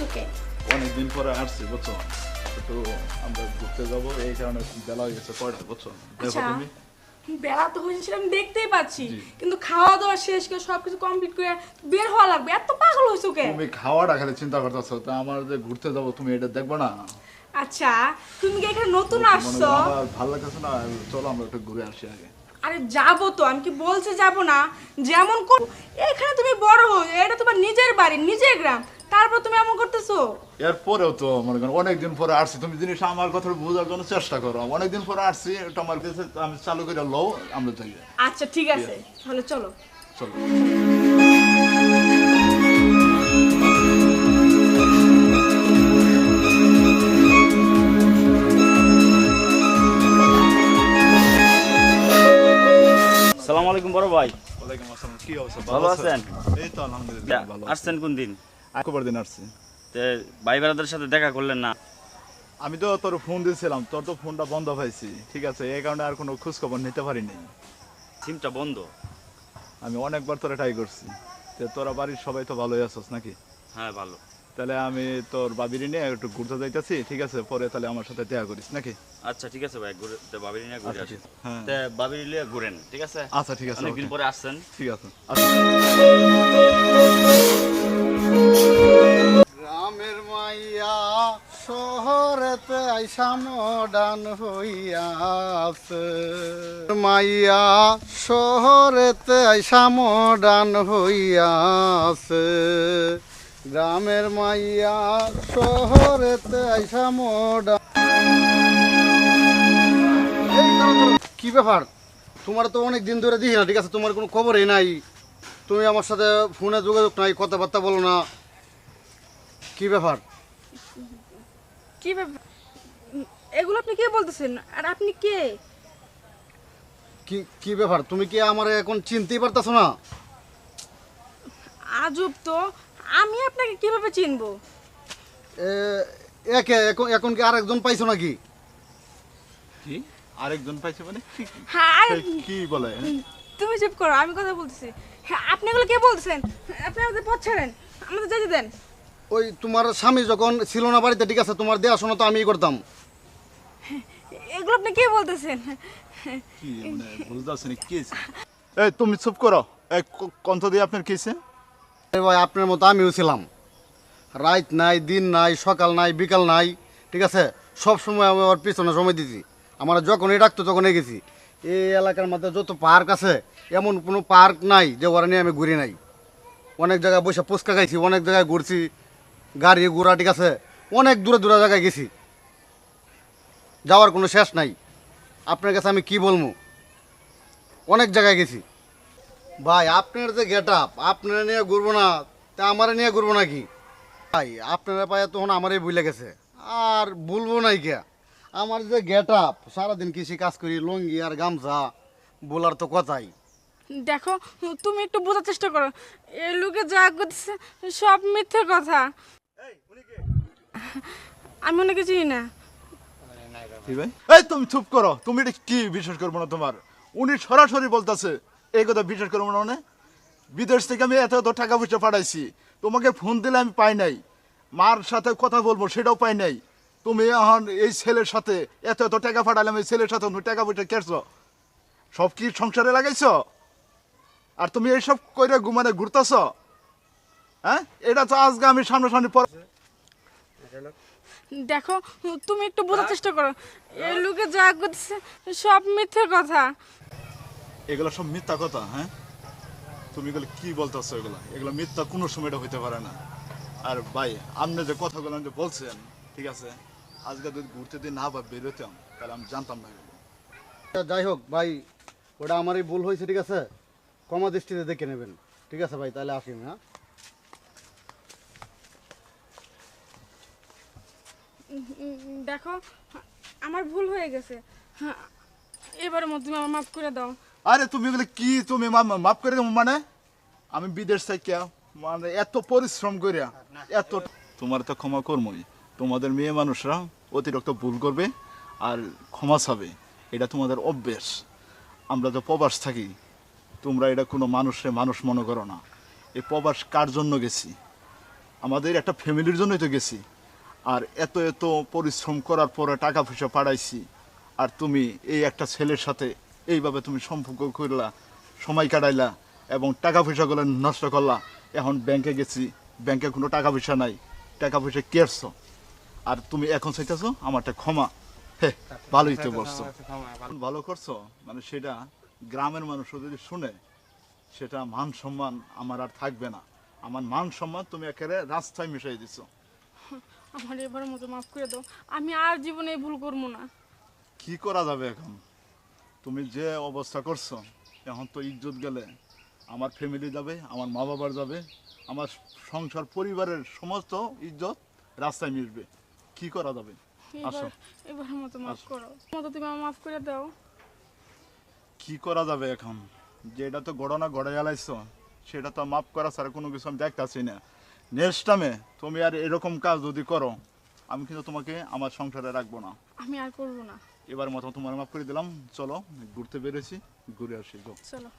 ওকে অনেকদিন পরে আসছি বুঝছো, একটু আমরা ঘুরতে যাবো এই কারণে বেলা হয়ে গেছে কয়টা বুঝছো। দেখো আচ্ছা তুমি বেলা তো হয়েছে সেটা আমি দেখতেই পাচ্ছি, জি। কিন্তু খাওয়া দাওয়া শেষ করে সবকিছু কমপ্লিট করে বের হওয়া লাগবে। এত পাগল হয়েছো কে? তুমি খাওয়াটা খালি চিন্তা করতেছো, তা আমার যে ঘুরতে যাবো তুমি এটা দেখবে না? আচ্ছা তুমি কি এখানে নতুন মনে আসছো? করো আমার ভালো লাগতেছে না, চলো আমরা একটু ঘুরে আসি আগে। আরে যাবো তো, আমি কি বলছি যাবো না? যেমন এখানে তুমি বড় হয়ে, এটা তোমার নিজের বাড়ি নিজের গ্রাম, তারপর তুমি এমন করতেছো। এরপরেও তো মনে করো অনেকদিন পরে আসছি, তুমি জিনিস আমার কথা বোঝার জন্য চেষ্টা করো। অনেকদিন পরে আসছি, এটা আমার কাছে আমি চালু করে লও, আমরা যাই। আচ্ছা ঠিক আছে, তাহলে চলো। চলো। আসসালামু আলাইকুম বড় ভাই। ওয়ালাইকুম আসসালাম, কি অবস্থা? ভালো আছেন? এই তো আলহামদুলিল্লাহ ভালো আছি। আসছেন কোন দিন? কবার দিন আসছি। তে ভাই বেড়াদের সাথে দেখা করলেন না? আমি তো তোর ফোন দিয়েছিলাম, তোর তো ফোনটা বন্ধ পাইছি, ঠিক আছে, এই কারণে আর কোনো খোঁজ খবর নিতে পারিনি। সিমটা বন্ধ। আমি অনেকবার তোরা ট্রাই করছি। তো তোরা বাড়ির সবাই তো ভালোই আছিস নাকি? হ্যাঁ ভালো। তাহলে আমি তোর বাবির নিয়ে একটু ঘুরতে যাইতেছি, ঠিক আছে, পরে তাহলে আমার সাথে দেখা করিস নাকি? আচ্ছা ঠিক আছে ভাই, ঘুরে তে বাবির নিয়ে ঘুরে আচ্ছা, আসি। ঠিক আছে। হ্যাঁ। তে বাবির নিয়ে ঘুরেন, ঠিক আছে? আচ্ছা ঠিক আছে, অনেকদিন ওকে। পরে আসছেন। ঠিক আছে আচ্ছা। গ্রামের মাইয়া শহরেতে আইসা মডার্ন হইয়াছে, মাইয়া শহরেতে আইসা মডার্ন হইয়াছে, গ্রামের মাইয়া শহরেতে আইসা মডার্ন। কি ব্যাপার, তোমার তো অনেক দিন ধরে দিই না, ঠিক আছে, তোমার কোনো খবরই নাই, তুমি আমার সাথে ফোনে যোগাযোগ নাই, কথাবার্তা বলো না, কি ব্যাপার? কি ব্যাপার? এগুলো আপনি কে বলতেছেন? আর আপনি কে? কি কি ব্যাপার, তুমি কি আমার এখন চিনতেই পারতেছো না? আজব তো, আমি আপনাকে কিভাবে চিনবো? একে এখন এখন কি আরেকজন পাইছো নাকি? কি আরেকজন পাইছে মানে হ্যাঁ আরে, কি বলে? তুমি চুপ করো, আমি কথা বলতেছি। হ্যাঁ আপনি এগুলো কে বলতেছেন? আপনি আমাদের পথ ছাড়েন, আমাদের যেতে দেন। ওই তোমার স্বামী যখন ছিল না বাড়িতে, ঠিক আছে, তোমার দেখাশোনা তো আমিই করতাম। এগুলো আপনি কে বলতেছেন? কি মানে বুঝতে পারছি না কি হয়েছে? এই তুমি চুপ করো। এই কণ্ঠ দিয়ে আপনার কি হয়েছে? এই ভাই আপনার মতো আমিও ছিলাম, রাত নাই দিন নাই সকাল নাই বিকাল নাই, ঠিক আছে, সব সময় আমি ওর পিছনে সময় দিছি, আমার যখনই ডাকতো তখনই গেছি। এই এলাকার মধ্যে যত পার্ক আছে এমন কোনো পার্ক নাই যে ওরা নিয়ে আমি ঘুরি নাই। অনেক জায়গায় বসে ফুচকা খাইছি, অনেক জায়গায় ঘুরছি, গাড়ি ঘোড়া, ঠিক আছে, অনেক দূরে দূরে জায়গায় গেছি, যাওয়ার কোনো শেষ নাই। আপনার কাছে আমি কি বলবো, অনেক জায়গায় গেছি। ভাই আপনার যে গেট আপ, আপনারা নিয়ে ঘুরবো না তা আমারে নিয়ে ঘুরবো নাকি? ভাই আপনারা পায়ে তখন আমারই ভুলে গেছে, আর বলবো নাই কে? আমার যে গেট আপ, সারাদিন কৃষি কাজ করি, লুঙ্গি আর গামছা, বলার তো কথাই। দেখো তুমি একটু বোঝার চেষ্টা করো, এই লোকে যা করতেছে সব মিথ্যে কথা। আমি ওনাকে চিনি না। কি ভাই? এই তুমি চুপ করো, তুমি এটা কি বিশ্বাস করবো না তোমার? উনি সরাসরি বলতেছে এই কথা বিশ্বাস করবো না মানে? বিদেশ থেকে আমি এত এত টাকা পয়সা পাঠাইছি, তোমাকে ফোন দিলে আমি পাই নাই, মার সাথে কথা বলবো সেটাও পাই নাই, তুমি এখন এই ছেলের সাথে এত এত টাকা পাঠালাম, এই ছেলের সাথে তুমি টাকা পয়সা কেটছো, সব কি সংসারে লাগাইছো? আর তুমি এইসব কইরা মানে ঘুরতেছ? হ্যাঁ, এটা তো আজকে আমি সামনাসামনি পর। দেখো তুমি একটু বোঝার চেষ্টা করো, এই লোকে যা করতেছে সব মিথ্যে কথা। এগুলো সব মিথ্যা কথা। হ্যাঁ, তুমি এগুলো কি বলতেছো? এগুলো এগুলো মিথ্যা কোনো সময় এটা হইতে পারে না। আর ভাই আপনি যে কথাগুলো যে বলছেন, ঠিক আছে, আজকে যদি ঘুরতে দিন না বা বেরোতাম তাহলে আমি জানতাম না এগুলো। যাই হোক ভাই, ওটা আমারই ভুল হয়েছে, ঠিক আছে, ক্ষমা দৃষ্টিতে দেখে নেবেন, ঠিক আছে ভাই, তাহলে আসি। হ্যাঁ দেখো আমার ভুল হয়ে গেছে, এবারের মধ্যে তুমি আমার মাফ করে দাও। আরে তুমি এগুলো কি, তুমি মাফ করে দেবো মানে? আমি বিদেশ থেকে মানে এত পরিশ্রম করিয়া এত, তোমার তো ক্ষমা করবই। তোমাদের মেয়ে মানুষরা অতিরিক্ত ভুল করবে আর ক্ষমা চাবে, এটা তোমাদের অভ্যেস। আমরা তো প্রবাস থাকি, তোমরা এটা কোনো মানুষে মানুষ মনে করো না। এই প্রবাস কার জন্য গেছি? আমাদের একটা ফ্যামিলির জন্যই তো গেছি। আর এত এত পরিশ্রম করার পরে টাকা পয়সা পাঠাইছি, আর তুমি এই একটা ছেলের সাথে এইভাবে তুমি সম্পর্ক করলা, সময় কাটাইলা এবং টাকা পয়সাগুলো নষ্ট করলা। এখন ব্যাংকে গেছি, ব্যাংকে কোনো টাকা পয়সা নাই, টাকা পয়সা কেড়ছো, আর তুমি এখন চাইতেছো আমারটা ক্ষমা। হে, ভালোই তো করছো, ভালো করছো। মানে সেটা গ্রামের মানুষ যদি শুনে, সেটা মান সম্মান আমার আর থাকবে না। আমার মান সম্মান তুমি একেবারে রাস্তায় মিশাই দিছো। আমার এবারের মতো মাফ করে দাও, আমি আর জীবনে এই ভুল করবো না। কি করা যাবে এখন? তুমি যে অবস্থা করছো, এখন তো ইজ্জত গেলে আমার ফ্যামিলি যাবে, আমার মা বাবার যাবে, আমার সংসার পরিবারের সমস্ত ইজ্জত রাস্তায় মিশবে। কি করা যাবে? আসো, এবারের মতো মাফ করো, মতো তুমি আমার মাফ করে দাও। কি করা যাবে এখন? যেটা তো ঘটনা ঘটে গেলাইছো, সেটা তো মাফ করা ছাড়া কোনো কিছু আমি দেখতেছি না। নেক্সট টাইমে তুমি আর এরকম কাজ যদি করো, আমি কিন্তু তোমাকে আমার সংসারে রাখবো না। আমি আর করবো না। এবার মতো তোমার মাফ করে দিলাম। চলো, ঘুরতে বেরোছি, ঘুরে আসি। চলো।